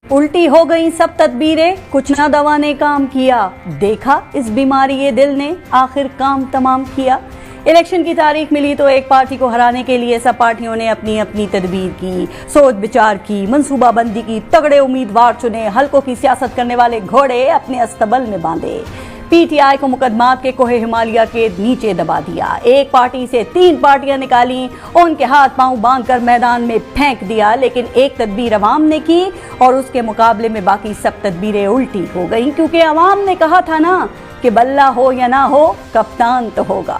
الٹی ہو گئی سب تدبیریں، کچھ نہ دوا نے کام کیا، دیکھا اس بیماری یہ دل نے آخر کام تمام کیا۔ الیکشن کی تاریخ ملی تو ایک پارٹی کو ہرانے کے لیے سب پارٹیوں نے اپنی اپنی تدبیر کی، سوچ بچار کی، منصوبہ بندی کی، تگڑے امیدوار چنے، حلقوں کی سیاست کرنے والے گھوڑے اپنے استبل میں باندھے۔ پی ٹی آئی کو مقدمات کے کوہ ہمالیہ کے نیچے دبا دیا، ایک پارٹی سے 3 پارٹیاں نکالیں، ان کے ہاتھ پاؤں باندھ کر میدان میں پھینک دیا، لیکن ایک تدبیر عوام نے کی اور اس کے مقابلے میں باقی سب تدبیریں الٹی ہو گئیں، کیونکہ عوام نے کہا تھا نا کہ بلہ ہو یا نہ ہو کپتان تو ہوگا۔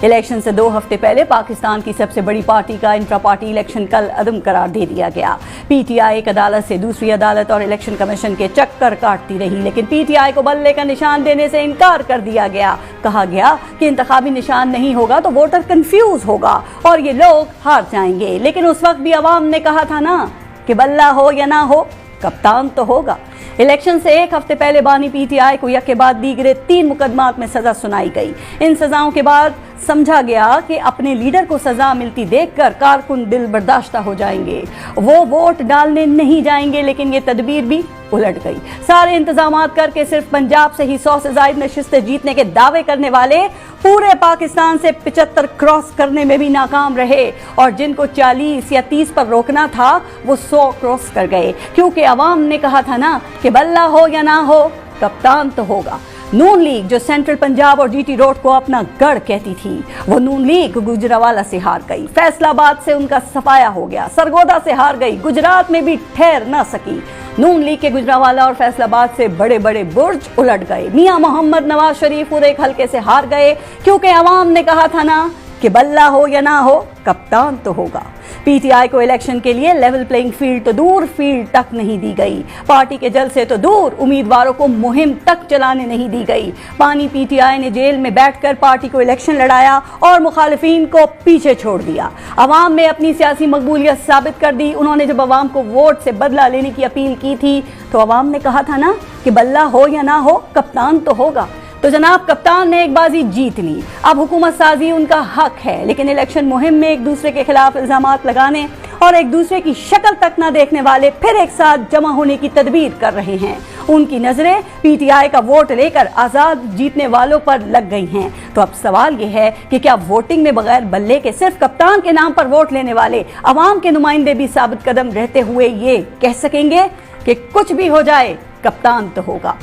الیکشن سے 2 ہفتے پہلے پاکستان کی سب سے بڑی پارٹی کا انٹرا پارٹی الیکشن کل عدم قرار دے دیا گیا۔ پی ٹی آئی ایک عدالت سے دوسری عدالت اور الیکشن کمیشن کے چکر کاٹتی رہی، لیکن پی ٹی آئی کو بلے کا نشان دینے سے انکار کر دیا گیا۔ کہا گیا کہ انتخابی نشان نہیں ہوگا تو ووٹر کنفیوز ہوگا اور یہ لوگ ہار جائیں گے، لیکن اس وقت بھی عوام نے کہا تھا نا کہ بلہ ہو یا نہ ہو کپتان تو ہوگا۔ الیکشن سے 1 ہفتے پہلے بانی پی ٹی آئی کو یک کے بعد دیگرے 3 مقدمات میں سزا سنائی گئی۔ ان سزاؤں کے بعد سمجھا گیا کہ اپنے لیڈر کو سزا ملتی دیکھ کر کارکن دل برداشتہ ہو جائیں گے، وہ ووٹ ڈالنے نہیں جائیں گے، لیکن یہ تدبیر بھی الٹ گئی۔ سارے انتظامات کر کے صرف پنجاب سے ہی 100 سے زائد نشستیں جیتنے کے دعوے کرنے والے پورے پاکستان سے 75 کراس کرنے میں بھی ناکام رہے، اور جن کو 40 یا 30 پر روکنا تھا وہ 100 کراس کر گئے، کیونکہ عوام نے کہا تھا نا کہ بلہ ہو یا نہ ہو کپتان تو ہوگا۔ نون لیگ جو سینٹرل پنجاب اور جی ٹی روڈ کو اپنا گڑھ کہتی تھی، وہ نون لیگ گجرانوالہ سے ہار گئی، فیصل آباد سے ان کا صفایا ہو گیا، سرگودا سے ہار گئی، گجرات میں بھی ٹھہر نہ سکی۔ نون لیگ کے گجرانوالہ اور فیصل آباد سے بڑے بڑے برج الٹ گئے۔ میاں محمد نواز شریف خود ایک حلقے سے ہار گئے، کیونکہ عوام نے کہا تھا نا کہ بلہ ہو یا نہ ہو کپتان تو ہوگا۔ پی ٹی آئی کو الیکشن کے لیے لیول پلینگ فیلڈ تو دور فیلڈ تک نہیں دی گئی، پارٹی کے جل سے تو دور امیدواروں کو مہم تک چلانے نہیں دی گئی۔ پانی پی ٹی آئی نے جیل میں بیٹھ کر پارٹی کو الیکشن لڑایا اور مخالفین کو پیچھے چھوڑ دیا۔ عوام میں اپنی سیاسی مقبولیت ثابت کر دی۔ انہوں نے جب عوام کو ووٹ سے بدلہ لینے کی اپیل کی تھی تو عوام نے کہا تھا نا کہ بلہ ہو یا نہ ہو کپتان تو ہوگا۔ تو جناب کپتان نے ایک بازی جیت لی، اب حکومت سازی ان کا حق ہے، لیکن الیکشن مہم میں ایک دوسرے کے خلاف الزامات لگانے اور ایک دوسرے کی شکل تک نہ دیکھنے والے پھر ایک ساتھ جمع ہونے کی تدبیر کر رہے ہیں۔ ان کی نظریں پی ٹی آئی کا ووٹ لے کر آزاد جیتنے والوں پر لگ گئی ہیں۔ تو اب سوال یہ ہے کہ کیا ووٹنگ میں بغیر بلے کے صرف کپتان کے نام پر ووٹ لینے والے عوام کے نمائندے بھی ثابت قدم رہتے ہوئے یہ کہہ سکیں گے کہ کچھ بھی ہو جائے کپتان تو ہوگا؟